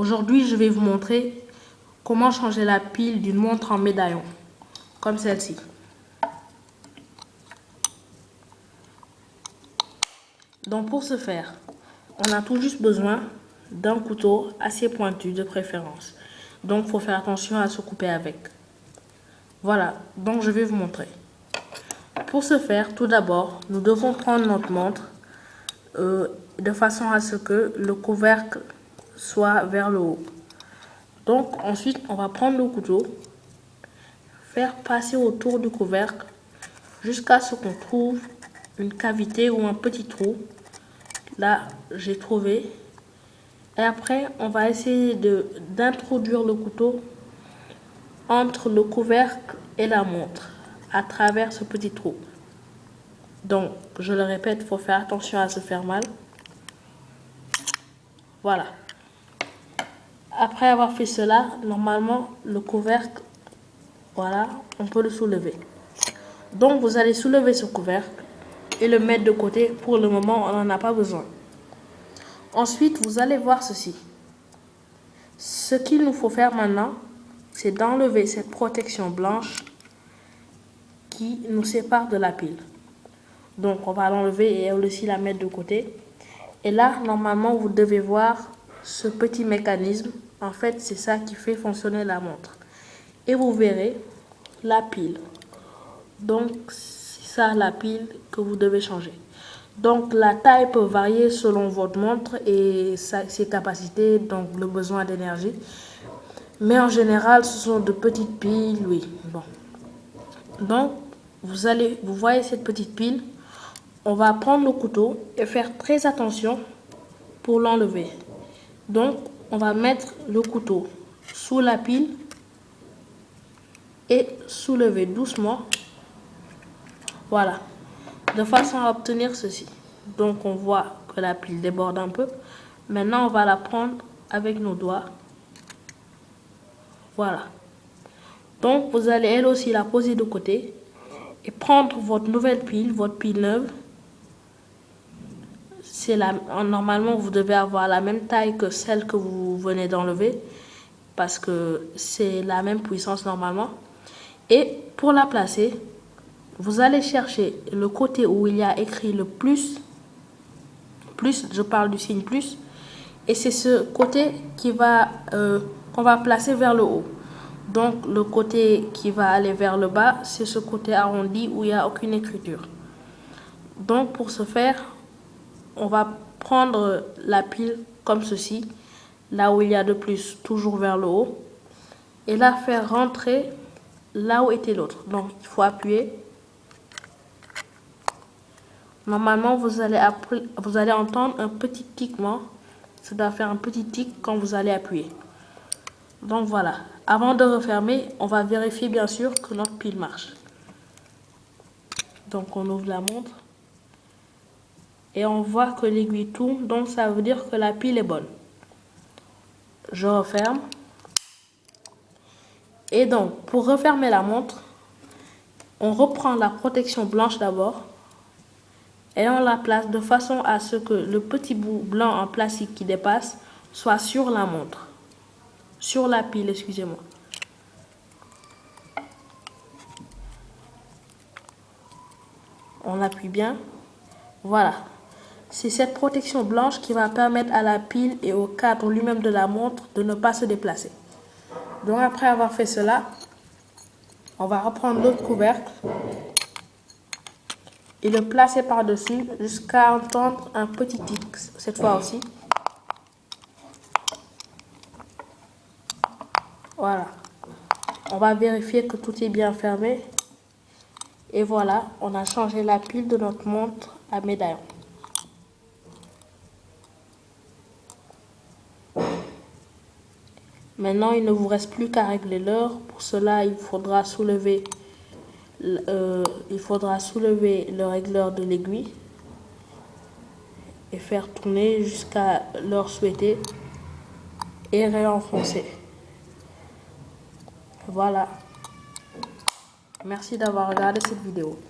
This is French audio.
Aujourd'hui, je vais vous montrer comment changer la pile d'une montre en médaillon, comme celle-ci. Donc pour ce faire, on a tout juste besoin d'un couteau assez pointu de préférence. Donc il faut faire attention à se couper avec. Voilà, donc je vais vous montrer. Pour ce faire, tout d'abord, nous devons prendre notre montre de façon à ce que le couvercle soit vers le haut. Donc ensuite, on va prendre le couteau, faire passer autour du couvercle jusqu'à ce qu'on trouve une cavité ou un petit trou. Là, j'ai trouvé. Et après, on va essayer d'introduire le couteau entre le couvercle et la montre à travers ce petit trou. Donc, je le répète, il faut faire attention à se faire mal. Voilà. Après avoir fait cela, normalement, le couvercle, voilà, on peut le soulever. Donc, vous allez soulever ce couvercle et le mettre de côté. Pour le moment, on n'en a pas besoin. Ensuite, vous allez voir ceci. Ce qu'il nous faut faire maintenant, c'est d'enlever cette protection blanche qui nous sépare de la pile. Donc, on va l'enlever et aussi la mettre de côté. Et là, normalement, vous devez voir ce petit mécanisme. En fait, c'est ça qui fait fonctionner la montre. Et vous verrez la pile. Donc, c'est ça la pile que vous devez changer. Donc, la taille peut varier selon votre montre et ses capacités, donc le besoin d'énergie. Mais en général, ce sont de petites piles, oui. Bon. Donc, vous voyez cette petite pile. On va prendre le couteau et faire très attention pour l'enlever. Donc, on va mettre le couteau sous la pile et soulever doucement. Voilà, de façon à obtenir ceci. Donc, on voit que la pile déborde un peu. Maintenant, on va la prendre avec nos doigts. Voilà. Donc, vous allez elle aussi la poser de côté et prendre votre nouvelle pile, votre pile neuve. Normalement, vous devez avoir la même taille que celle que vous venez d'enlever parce que c'est la même puissance normalement. Et pour la placer, vous allez chercher le côté où il y a écrit le plus, je parle du signe plus, et c'est ce côté qu'on va placer vers le haut. Donc le côté qui va aller vers le bas, c'est ce côté arrondi où il n'y a aucune écriture. Donc pour ce faire, on va prendre la pile comme ceci, là où il y a de plus, toujours vers le haut, et la faire rentrer là où était l'autre. Donc il faut appuyer. Normalement, vous allez entendre un petit ticement. Ça doit faire un petit tic quand vous allez appuyer. Donc voilà. Avant de refermer, on va vérifier bien sûr que notre pile marche. Donc on ouvre la montre. Et on voit que l'aiguille tourne, donc ça veut dire que la pile est bonne. Je referme. Et donc, pour refermer la montre, on reprend la protection blanche d'abord. Et on la place de façon à ce que le petit bout blanc en plastique qui dépasse soit sur la montre. Sur la pile, excusez-moi. On appuie bien. Voilà. C'est cette protection blanche qui va permettre à la pile et au cadre lui-même de la montre de ne pas se déplacer. Donc après avoir fait cela, on va reprendre l'autre couvercle et le placer par-dessus jusqu'à entendre un petit tic, cette fois aussi. Voilà. On va vérifier que tout est bien fermé. Et voilà, on a changé la pile de notre montre à médaillon. Maintenant, il ne vous reste plus qu'à régler l'heure. Pour cela, il faudra soulever le régleur de l'aiguille et faire tourner jusqu'à l'heure souhaitée et réenfoncer. Voilà. Merci d'avoir regardé cette vidéo.